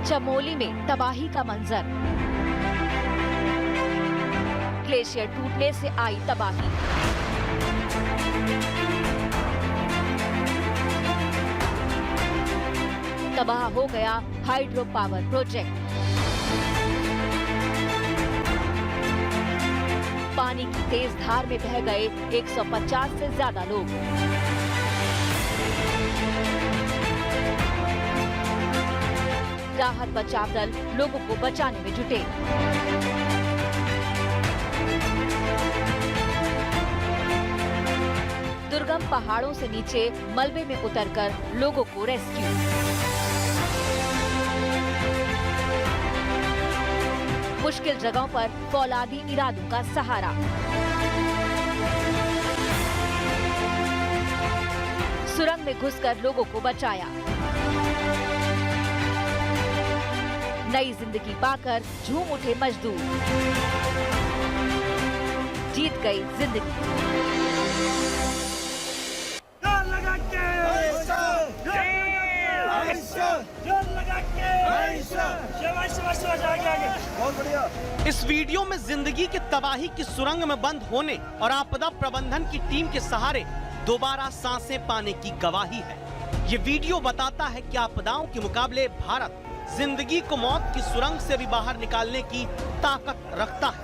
चमोली में तबाही का मंजर, ग्लेशियर टूटने से आई तबाही। तबाह हो गया हाइड्रो पावर प्रोजेक्ट। पानी की तेज धार में बह गए 150 से ज्यादा लोग। राहत बचाव दल लोगों को बचाने में जुटे। दुर्गम पहाड़ों से नीचे मलबे में उतरकर लोगों को रेस्क्यू। मुश्किल जगहों पर फौलादी इरादों का सहारा। सुरंग में घुसकर लोगों को बचाया। नई जिंदगी पाकर झूम उठे मजदूर। जीत गई जिंदगी। इस वीडियो में जिंदगी की तबाही की सुरंग में बंद होने और आपदा प्रबंधन की टीम के सहारे दोबारा सांसें पाने की गवाही है। ये वीडियो बताता है कि आपदाओं के मुकाबले भारत जिंदगी को मौत की सुरंग से भी बाहर निकालने की ताकत रखता है।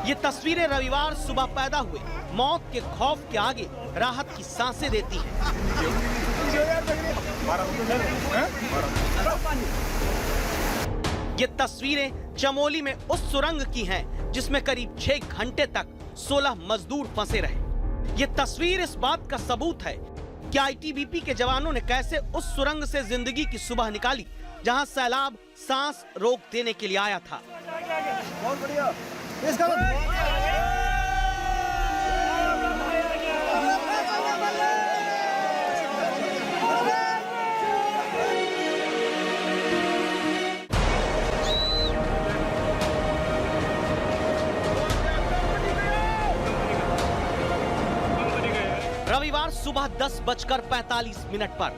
ये तस्वीरें रविवार सुबह पैदा हुए मौत के खौफ के आगे राहत की सांसें देती हैं। ये तस्वीरें चमोली में उस सुरंग की हैं जिसमें करीब 6 घंटे तक 16 मजदूर फंसे रहे। ये तस्वीर इस बात का सबूत है कि आईटीबीपी के जवानों ने कैसे उस सुरंग से जिंदगी की सुबह निकाली जहां सैलाब सांस रोक देने के लिए आया था। बहुत बढ़िया। रविवार सुबह 10:45 पर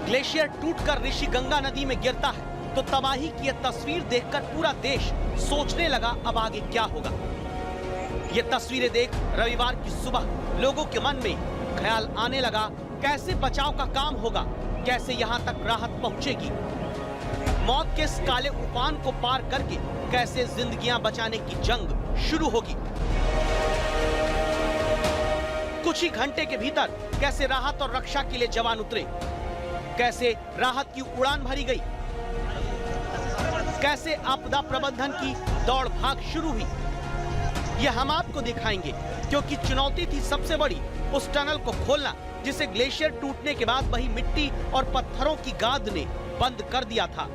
ग्लेशियर टूटकर ऋषिगंगा नदी में गिरता है तो तबाही की यह तस्वीर देखकर पूरा देश सोचने लगा अब आगे क्या होगा। ये तस्वीरें देख रविवार की सुबह लोगों के मन में ख्याल आने लगा कैसे बचाव का काम होगा, कैसे यहाँ तक राहत पहुँचेगी। मौत के इस काले उफान को पार करके कैसे जिंदगियां बचाने की जंग शुरू होगी। कुछ ही घंटे के भीतर कैसे राहत और रक्षा के लिए जवान उतरे, कैसे राहत की उड़ान भरी गई, कैसे आपदा प्रबंधन की दौड़ भाग शुरू हुई, यह हम आपको दिखाएंगे क्योंकि चुनौती थी सबसे बड़ी उस टनल को खोलना जिसे ग्लेशियर टूटने के बाद वही मिट्टी और पत्थरों की गाद ने बंद कर दिया था।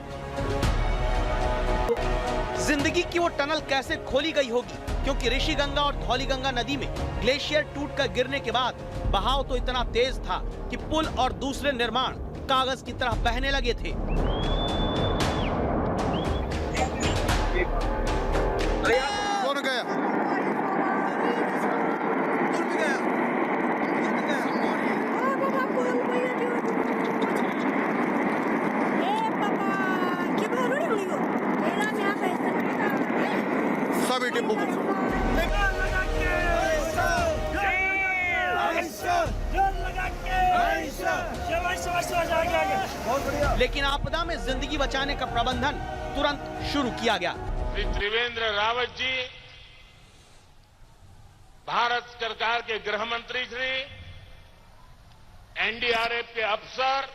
जिंदगी की वो टनल कैसे खोली गई होगी क्योंकि ऋषिगंगा और धौलीगंगा नदी में ग्लेशियर टूटकर गिरने के बाद बहाव तो इतना तेज था कि पुल और दूसरे निर्माण कागज की तरह बहने लगे थे। कौन गया? सभी डिब्बों में लेकिन आपदा में जिंदगी बचाने का प्रबंधन तुरंत शुरू किया गया। श्री त्रिवेंद्र रावत जी, भारत सरकार के गृह मंत्री श्री, एनडीआरएफ के अफसर,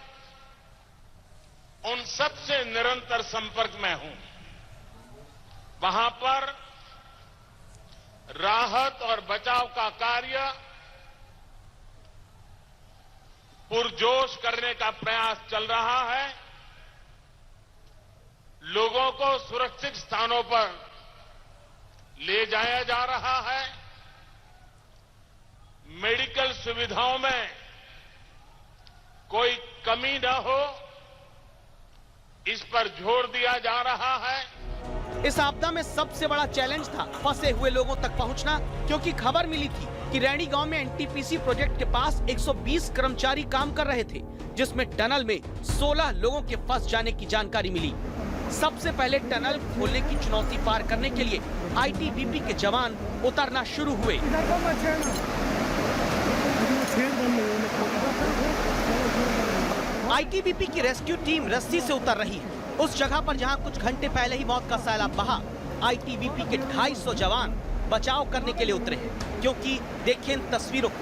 उन सबसे निरंतर संपर्क में हूं। वहां पर राहत और बचाव का कार्य पुरजोश करने का प्रयास चल रहा है। लोगों को सुरक्षित स्थानों पर ले जाया जा रहा है। मेडिकल सुविधाओं में कोई कमी न हो, इस पर जोर दिया जा रहा है। इस आपदा में सबसे बड़ा चैलेंज था फंसे हुए लोगों तक पहुंचना क्योंकि खबर मिली थी कि रैणी गांव में एनटीपीसी प्रोजेक्ट के पास 120 कर्मचारी काम कर रहे थे, जिसमें टनल में 16 लोगों के फंस जाने की जानकारी मिली। सबसे पहले टनल खोलने की चुनौती पार करने के लिए आईटीबीपी के जवान उतरना शुरू हुए। आईटीबीपी की रेस्क्यू टीम रस्सी से उतर रही है। उस जगह पर जहां कुछ घंटे पहले ही मौत का सैलाब बहा, आईटीबीपी के 250 जवान बचाव करने के लिए उतरे हैं। क्योंकि देखिए इन तस्वीरों को,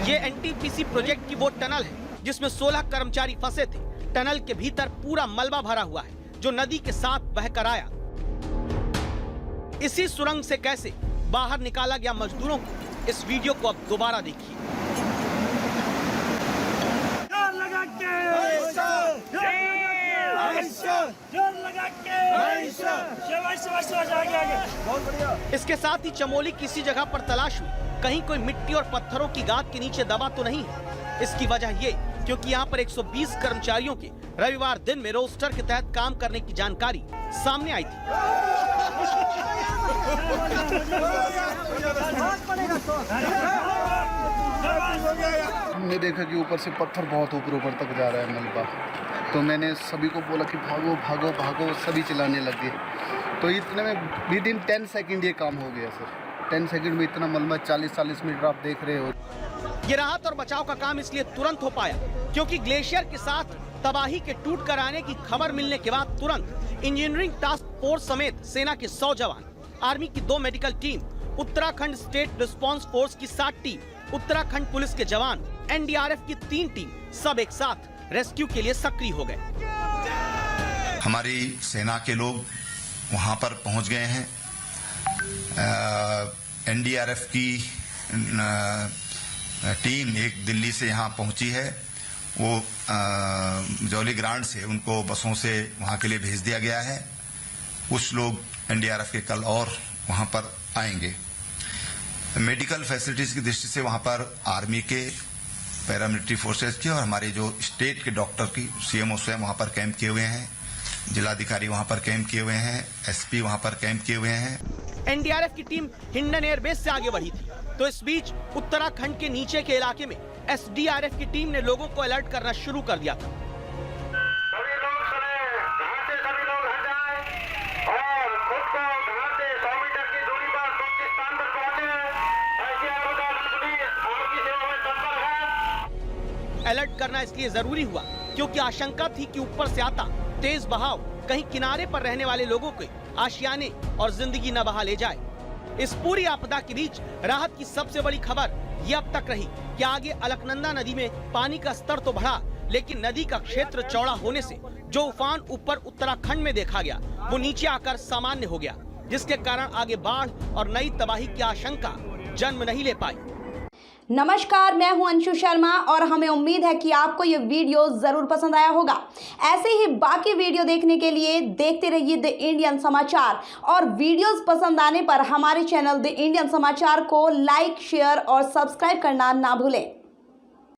ये एनटीपीसी प्रोजेक्ट की वो टनल है जिसमें 16 कर्मचारी फंसे थे। टनल के भीतर पूरा मलबा भरा हुआ है जो नदी के साथ बहकर आया। इसी सुरंग से कैसे बाहर निकाला गया मजदूरों को, इस वीडियो को अब दोबारा देखिए। इसके साथ ही चमोली किसी जगह पर तलाश हुई, कहीं कोई मिट्टी और पत्थरों की गाद के नीचे दबा तो नहीं है। इसकी वजह ये क्योंकि यहाँ पर 120 कर्मचारियों के रविवार दिन में रोस्टर के तहत काम करने की जानकारी सामने आई थी। हमने देखा कि ऊपर से पत्थर बहुत ऊपर तक जा रहा है मलबा, तो मैंने सभी को बोला कि भागो भागो भागो, सभी चिल्लाने लगे। तो इतने में विद इन 10 सेकंड ये काम हो गया सर। 10 सेकंड में इतना मलबा, 40-40 मीटर आप देख रहे हो। ये राहत और बचाव का काम इसलिए तुरंत हो पाया क्योंकि ग्लेशियर के साथ तबाही के टूट कर आने की खबर मिलने के बाद तुरंत इंजीनियरिंग टास्क फोर्स समेत सेना के 100 जवान, आर्मी की 2 medical team, Uttarakhand state response force की 7 टीम, उत्तराखंड पुलिस के जवान, एनडीआरएफ की 3 टीम, सब एक साथ रेस्क्यू के लिए सक्रिय हो गए। हमारी सेना के लोग वहां पर पहुंच गए हैं। एनडीआरएफ की टीम एक दिल्ली से यहां पहुंची है। वो जौली ग्रांट से उनको बसों से वहां के लिए भेज दिया गया है। कुछ लोग एनडीआरएफ के कल और वहां पर आएंगे। मेडिकल फैसिलिटीज की दृष्टि से वहां पर आर्मी के, पैरामिलिट्री फोर्सेस की और हमारे जो स्टेट के डॉक्टर की सीएमओ स्वयं वहां पर कैंप किए हुए हैं। जिलाधिकारी वहां पर कैंप किए हुए हैं, एसपी वहां पर कैंप किए हुए हैं। एनडीआरएफ की टीम हिंडन एयरबेस से आगे बढ़ी थी, तो इस बीच उत्तराखंड के नीचे के इलाके में एसडीआरएफ की टीम ने लोगों को अलर्ट करना शुरू कर दिया था। सभी लोग सुने, यहाँ से सभी लोग हट जाएं और खुद को यहाँ से 100 मीटर की दूरी पर सुरक्षित स्थान पर पहुंचे। पुलिस आपकी सेवा में तत्पर है। अलर्ट करना इसलिए जरूरी हुआ क्योंकि आशंका थी कि ऊपर से आता तेज बहाव कहीं किनारे पर रहने वाले लोगों के आशियाने और जिंदगी न बहा ले जाए। इस पूरी आपदा के बीच राहत की सबसे बड़ी खबर ये अब तक रही कि आगे अलकनंदा नदी में पानी का स्तर तो बढ़ा, लेकिन नदी का क्षेत्र चौड़ा होने से जो उफान ऊपर उत्तराखंड में देखा गया वो नीचे आकर सामान्य हो गया, जिसके कारण आगे बाढ़ और नई तबाही की आशंका जन्म नहीं ले पाई। नमस्कार, मैं हूं अंशु शर्मा और हमें उम्मीद है कि आपको ये वीडियो जरूर पसंद आया होगा। ऐसे ही बाकी वीडियो देखने के लिए देखते रहिए द इंडियन समाचार, और वीडियोस पसंद आने पर हमारे चैनल द इंडियन समाचार को लाइक, शेयर और सब्सक्राइब करना ना भूलें।